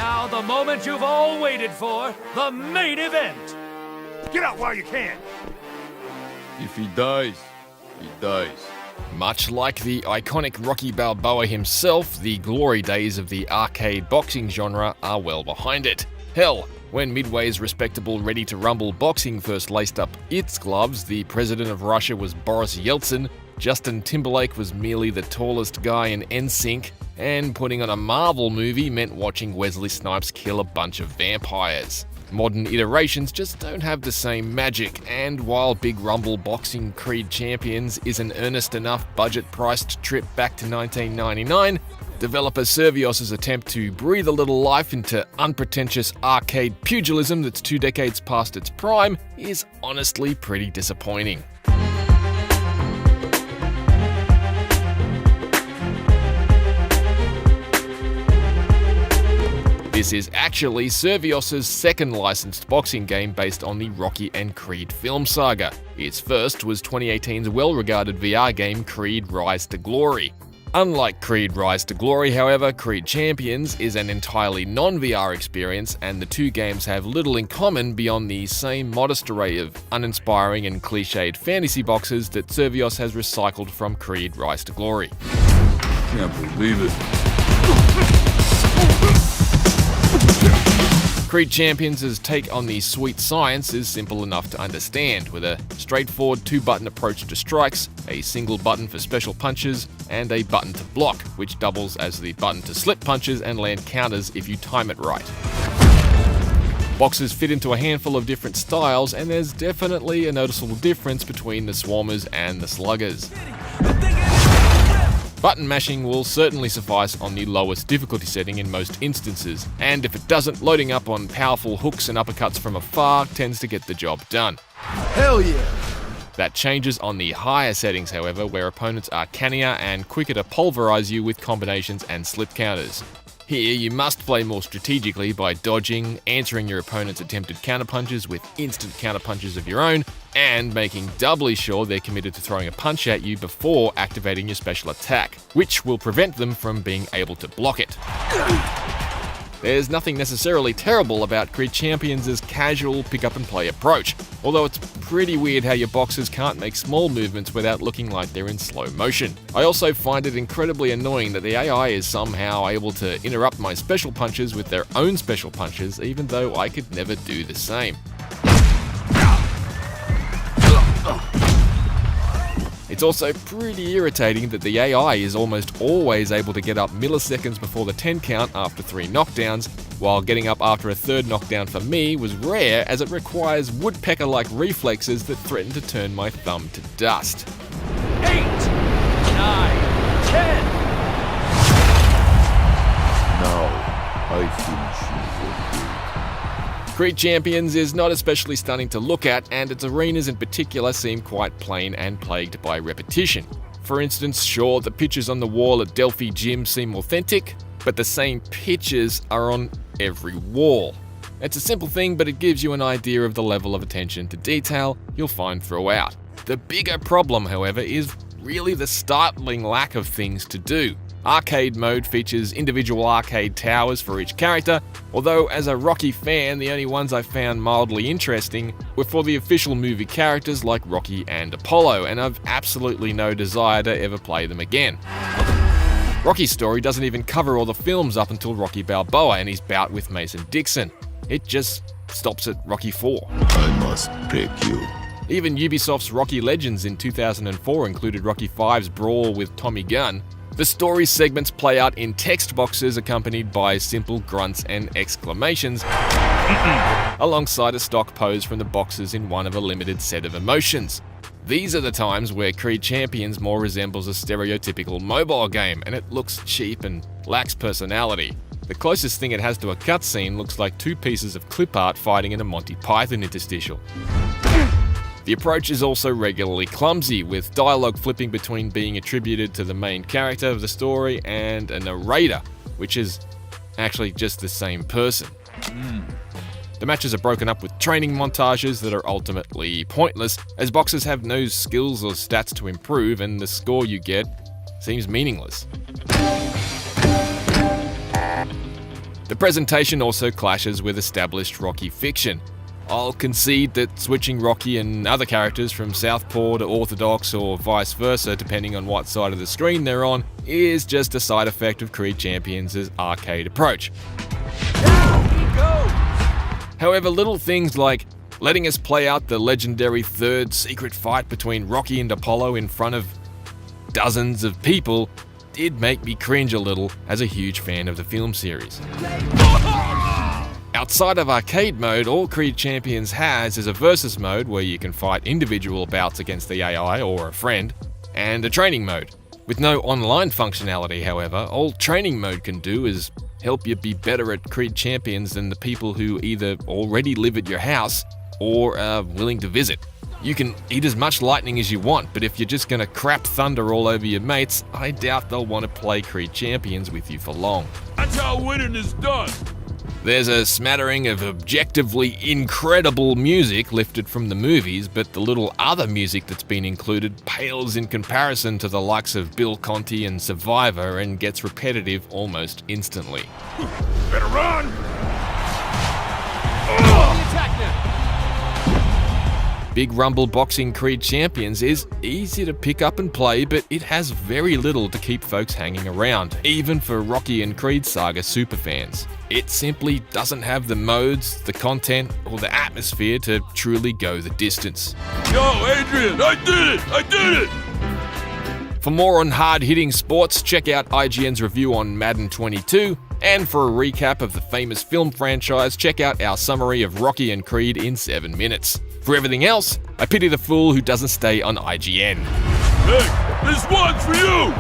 Now the moment you've all waited for, the main event. Get out while you can. If he dies, he dies. Much like the iconic Rocky Balboa himself, the glory days of the arcade boxing genre are well behind it. Hell, when Midway's respectable Ready to Rumble boxing first laced up its gloves, the president of Russia was Boris Yeltsin, Justin Timberlake was merely the tallest guy in NSYNC, and putting on a Marvel movie meant watching Wesley Snipes kill a bunch of vampires. Modern iterations just don't have the same magic, and while Big Rumble Boxing Creed Champions is an earnest enough budget-priced trip back to 1999, developer Survios' attempt to breathe a little life into unpretentious arcade pugilism that's 2 decades past its prime is honestly pretty disappointing. This is actually Survios' second licensed boxing game based on the Rocky and Creed film saga. Its first was 2018's well-regarded VR game Creed Rise to Glory. Unlike Creed Rise to Glory, however, Creed Champions is an entirely non-VR experience, and the two games have little in common beyond the same modest array of uninspiring and cliched fantasy boxes that Survios has recycled from Creed Rise to Glory. Can't believe it. Creed Champions' take on the sweet science is simple enough to understand, with a straightforward 2-button approach to strikes, a single button for special punches, and a button to block, which doubles as the button to slip punches and land counters if you time it right. Boxes fit into a handful of different styles, and there's definitely a noticeable difference between the swarmers and the sluggers. Button mashing will certainly suffice on the lowest difficulty setting in most instances, and if it doesn't, loading up on powerful hooks and uppercuts from afar tends to get the job done. Hell yeah! That changes on the higher settings, however, where opponents are cannier and quicker to pulverize you with combinations and slip counters. Here, you must play more strategically by dodging, answering your opponent's attempted counterpunches with instant counterpunches of your own, and making doubly sure they're committed to throwing a punch at you before activating your special attack, which will prevent them from being able to block it. There's nothing necessarily terrible about Creed Champions' casual pick-up-and-play approach, although it's pretty weird how your boxers can't make small movements without looking like they're in slow motion. I also find it incredibly annoying that the AI is somehow able to interrupt my special punches with their own special punches, even though I could never do the same. It's also pretty irritating that the AI is almost always able to get up milliseconds before the 10 count after 3 knockdowns, while getting up after a third knockdown for me was rare, as it requires woodpecker-like reflexes that threaten to turn my thumb to dust. 8, 9, 10. Now, I finish you for good. Creed Champions is not especially stunning to look at, and its arenas in particular seem quite plain and plagued by repetition. For instance, sure, the pictures on the wall at Delphi Gym seem authentic, but the same pictures are on every wall. It's a simple thing, but it gives you an idea of the level of attention to detail you'll find throughout. The bigger problem, however, is really the startling lack of things to do. Arcade mode features individual arcade towers for each character, although as a Rocky fan, the only ones I found mildly interesting were for the official movie characters like Rocky and Apollo, and I've absolutely no desire to ever play them again. Rocky's story doesn't even cover all the films up until Rocky Balboa and his bout with Mason Dixon. It just stops at Rocky 4. I must break you. Even Ubisoft's Rocky Legends in 2004 included Rocky V's brawl with Tommy Gunn. The story segments play out in text boxes accompanied by simple grunts and exclamations, alongside a stock pose from the boxers in one of a limited set of emotions. These are the times where Creed Champions more resembles a stereotypical mobile game, and it looks cheap and lacks personality. The closest thing it has to a cutscene looks like 2 pieces of clip art fighting in a Monty Python interstitial. The approach is also regularly clumsy, with dialogue flipping between being attributed to the main character of the story and a narrator, which is actually just the same person. The matches are broken up with training montages that are ultimately pointless, as boxers have no skills or stats to improve, and the score you get seems meaningless. The presentation also clashes with established Rocky fiction. I'll concede that switching Rocky and other characters from Southpaw to Orthodox or vice versa, depending on what side of the screen they're on, is just a side effect of Creed Champions' arcade approach. Down he goes! However, little things like letting us play out the legendary third secret fight between Rocky and Apollo in front of dozens of people did make me cringe a little as a huge fan of the film series. Outside of arcade mode, all Creed Champions has is a versus mode where you can fight individual bouts against the AI or a friend, and a training mode. With no online functionality, however, all training mode can do is help you be better at Creed Champions than the people who either already live at your house or are willing to visit. You can eat as much lightning as you want, but if you're just gonna crap thunder all over your mates, I doubt they'll want to play Creed Champions with you for long. That's how winning is done! There's a smattering of objectively incredible music lifted from the movies, but the little other music that's been included pales in comparison to the likes of Bill Conti and Survivor and gets repetitive almost instantly. Better run! Attack now! Big Rumble Boxing Creed Champions is easy to pick up and play, but it has very little to keep folks hanging around, even for Rocky and Creed Saga superfans. It simply doesn't have the modes, the content, or the atmosphere to truly go the distance. Yo, Adrian, I did it! I did it! For more on hard-hitting sports, check out IGN's review on Madden 22, and for a recap of the famous film franchise, check out our summary of Rocky and Creed in 7 minutes. For everything else, I pity the fool who doesn't stay on IGN. Hey, this one's for you!